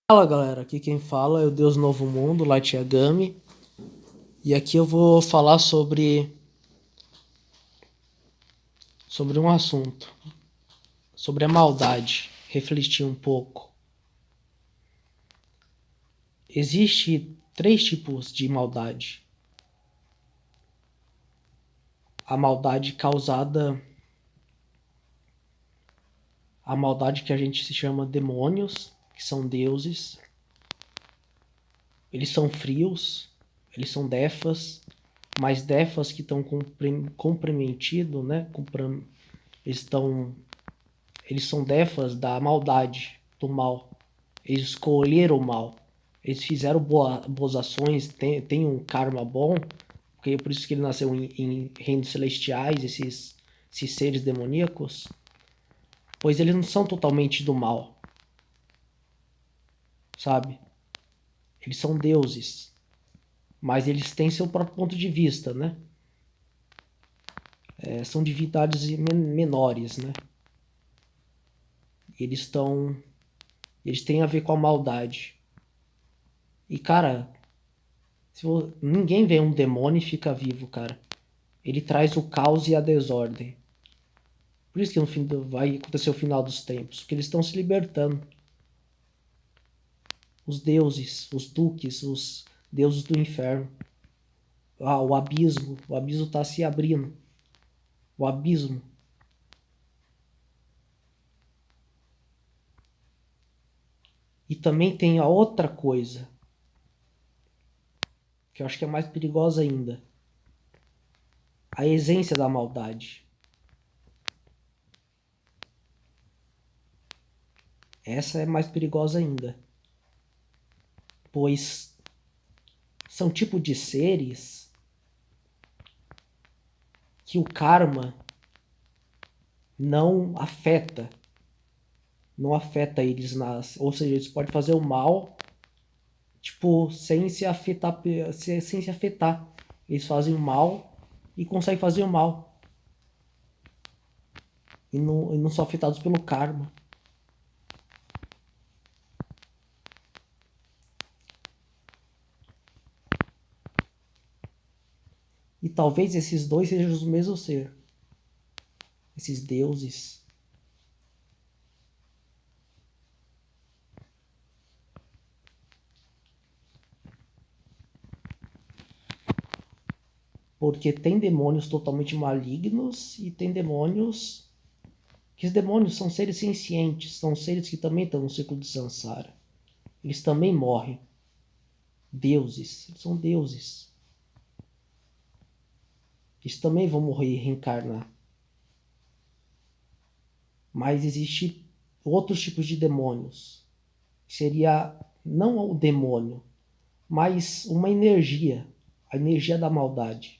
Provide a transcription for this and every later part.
Fala galera, aqui quem fala é o Deus Novo Mundo, Light Yagami, e aqui eu vou falar sobre um assunto, sobre a maldade, refletir um pouco. Existe três tipos de maldade. A maldade causada, a maldade que a gente se chama demônios, que são deuses. Eles são frios, eles são defas, mas defas que estão comprometidos, né? Eles são defas da maldade, do mal. Eles escolheram o mal. Eles fizeram boas ações, tem um karma bom, porque é por isso que ele nasceu em reinos celestiais, esses seres demoníacos, pois eles não são totalmente do mal, sabe? Eles são deuses, mas eles têm seu próprio ponto de vista, né? São divindades menores, né? Eles têm a ver com a maldade. E cara, ninguém vê um demônio e fica vivo, cara. Ele traz o caos e a desordem. Por isso que no fim vai acontecer o final dos tempos, porque eles estão se libertando. Os deuses, os duques, os deuses do inferno. O abismo está se abrindo. O abismo. E também tem a outra coisa, que eu acho que é mais perigosa ainda. A essência da maldade. Essa é mais perigosa ainda. Pois são tipo de seres que o karma não afeta. Não afeta eles ou seja, eles podem fazer o mal, tipo, sem se afetar, sem se afetar. Eles fazem o mal e conseguem fazer o mal. E não são afetados pelo karma. E talvez esses dois sejam os mesmos ser. Esses deuses. Porque tem demônios totalmente malignos e tem demônios... Que os demônios são seres sencientes. São seres que também estão no ciclo de Sansara. Eles também morrem. Deuses. Eles são deuses. Eles também vão morrer e reencarnar. Mas existe outros tipos de demônios. Seria não o demônio, mas uma energia. A energia da maldade.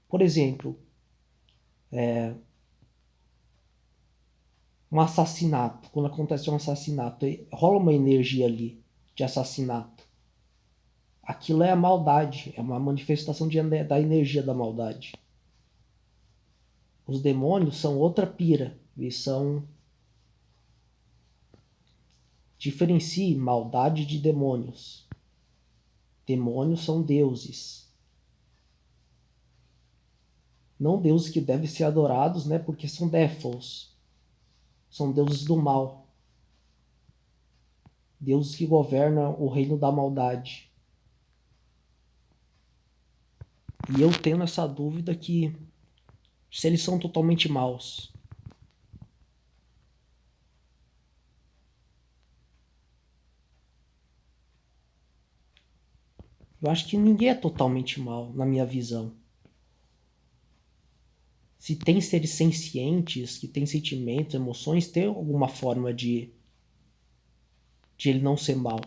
Por exemplo, um assassinato. Quando acontece um assassinato, rola uma energia ali de assassinato. Aquilo é a maldade. É uma manifestação da energia da maldade. Os demônios são outra pira. Eles são... Diferencie maldade de demônios. Demônios são deuses. Não deuses que devem ser adorados, né? Porque são défos. São deuses do mal. Deuses que governam o reino da maldade. E eu tenho essa dúvida que se eles são totalmente maus. Eu acho que ninguém é totalmente mal, na minha visão. Se tem seres sencientes, que têm sentimentos, emoções, tem alguma forma de ele não ser mal.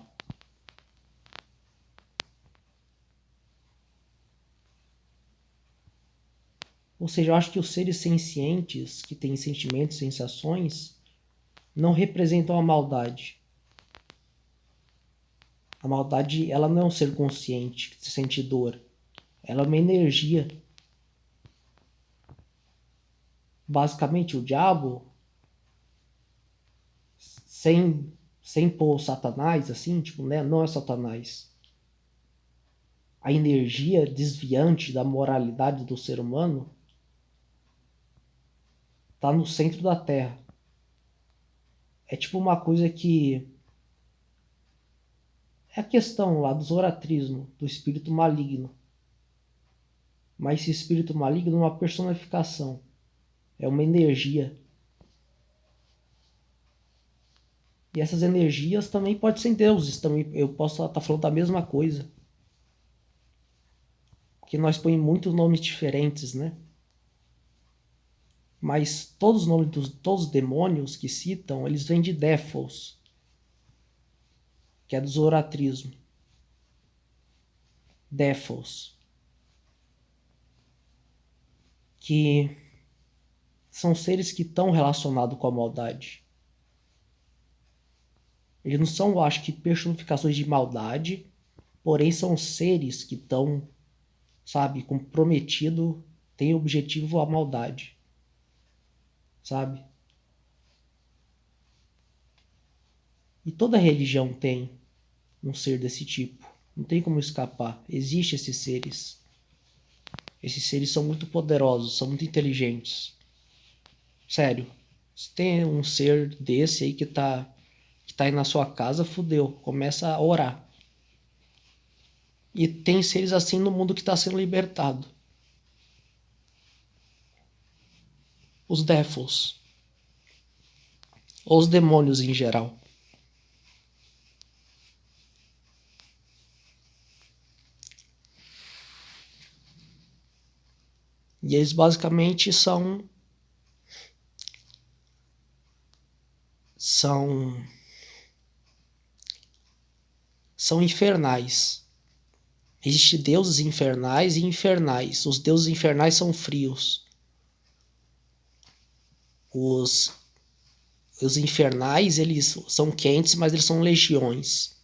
Ou seja, eu acho que os seres sencientes, que têm sentimentos, sensações, não representam a maldade. A maldade, ela não é um ser consciente, que sente dor. Ela é uma energia. Basicamente, o diabo, sem sem pôr Satanás, assim, tipo, né? Não é Satanás. A energia desviante da moralidade do ser humano tá no centro da Terra. É tipo uma coisa que é a questão lá do zoratrismo, do espírito maligno. Mas esse espírito maligno é uma personificação, é uma energia. E essas energias também podem ser deuses, também eu posso estar falando da mesma coisa. Porque nós põe muitos nomes diferentes, né? Mas todos os nomes dos todos os demônios que citam, eles vêm de Défos, que é do zoratrismo. Défos. Que são seres que estão relacionados com a maldade. Eles não são, eu acho que, personificações de maldade, porém são seres que estão, sabe, comprometido, tem objetivo a maldade, sabe? E toda religião tem um ser desse tipo. Não tem como escapar. Existem esses seres. Esses seres são muito poderosos, são muito inteligentes. Sério. Se tem um ser desse aí que tá aí na sua casa, fudeu. Começa a orar. E tem seres assim no mundo que está sendo libertado. Os Défos. Ou os demônios em geral. E eles basicamente são são infernais. Existem deuses infernais e infernais. Os deuses infernais são frios. Os, os infernais, eles são quentes, mas eles são legiões.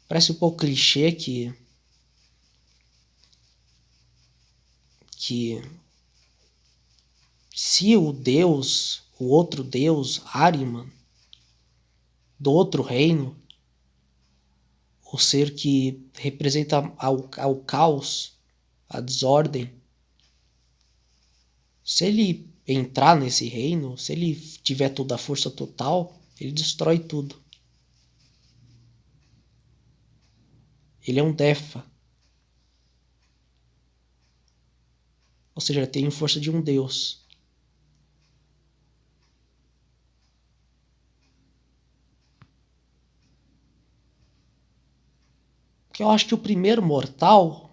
Parece um pouco clichê que se o outro deus, Ahriman, do outro reino, o ser que representa ao caos, a desordem, se ele entrar nesse reino, se ele tiver toda a força total, ele destrói tudo. Ele é um Defa. Ou seja, ele tem força de um deus. Que eu acho que o primeiro mortal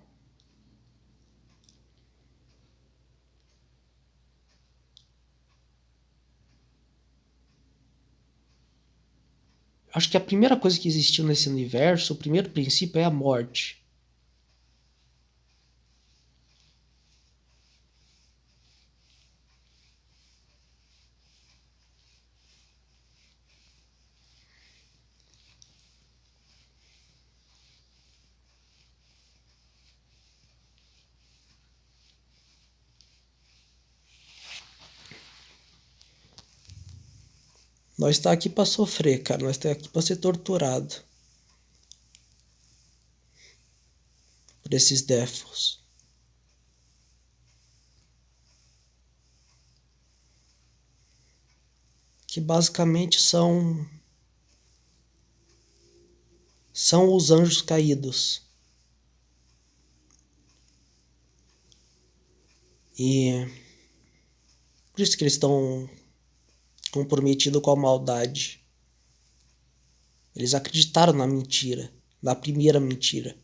acho que a primeira coisa que existiu nesse universo, o primeiro princípio é a morte. Nós está aqui para sofrer, cara. Nós está aqui para ser torturado por esses défos. Que basicamente são os anjos caídos. E por isso que eles estão comprometidos com a maldade. Eles acreditaram na mentira, na primeira mentira.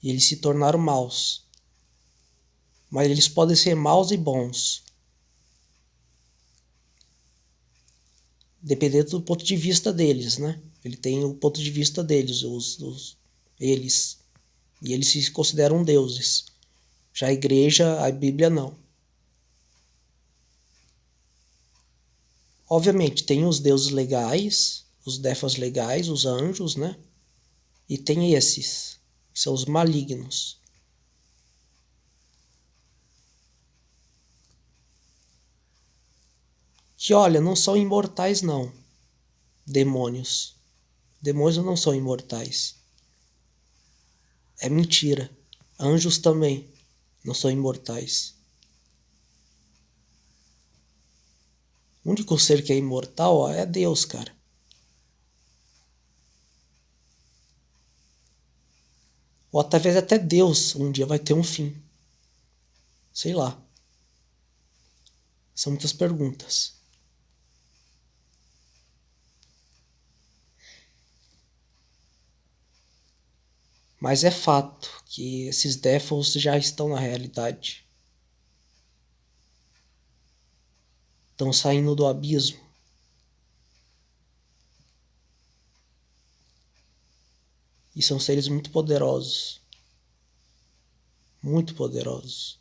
E eles se tornaram maus. Mas eles podem ser maus e bons. Dependendo do ponto de vista deles, né? Ele tem o ponto de vista deles, eles. E eles se consideram deuses. Já a igreja, a Bíblia não. Obviamente, tem os deuses legais, os Défas legais, os anjos, né? E tem esses, que são os malignos. Que olha, não são imortais não. Demônios. Demônios não são imortais. É mentira. Anjos também não são imortais. O único ser que é imortal, ó, é Deus, cara. Ou talvez até Deus um dia vai ter um fim. Sei lá. São muitas perguntas. Mas é fato que esses Dephals já estão na realidade. Estão saindo do abismo. E são seres muito poderosos. Muito poderosos.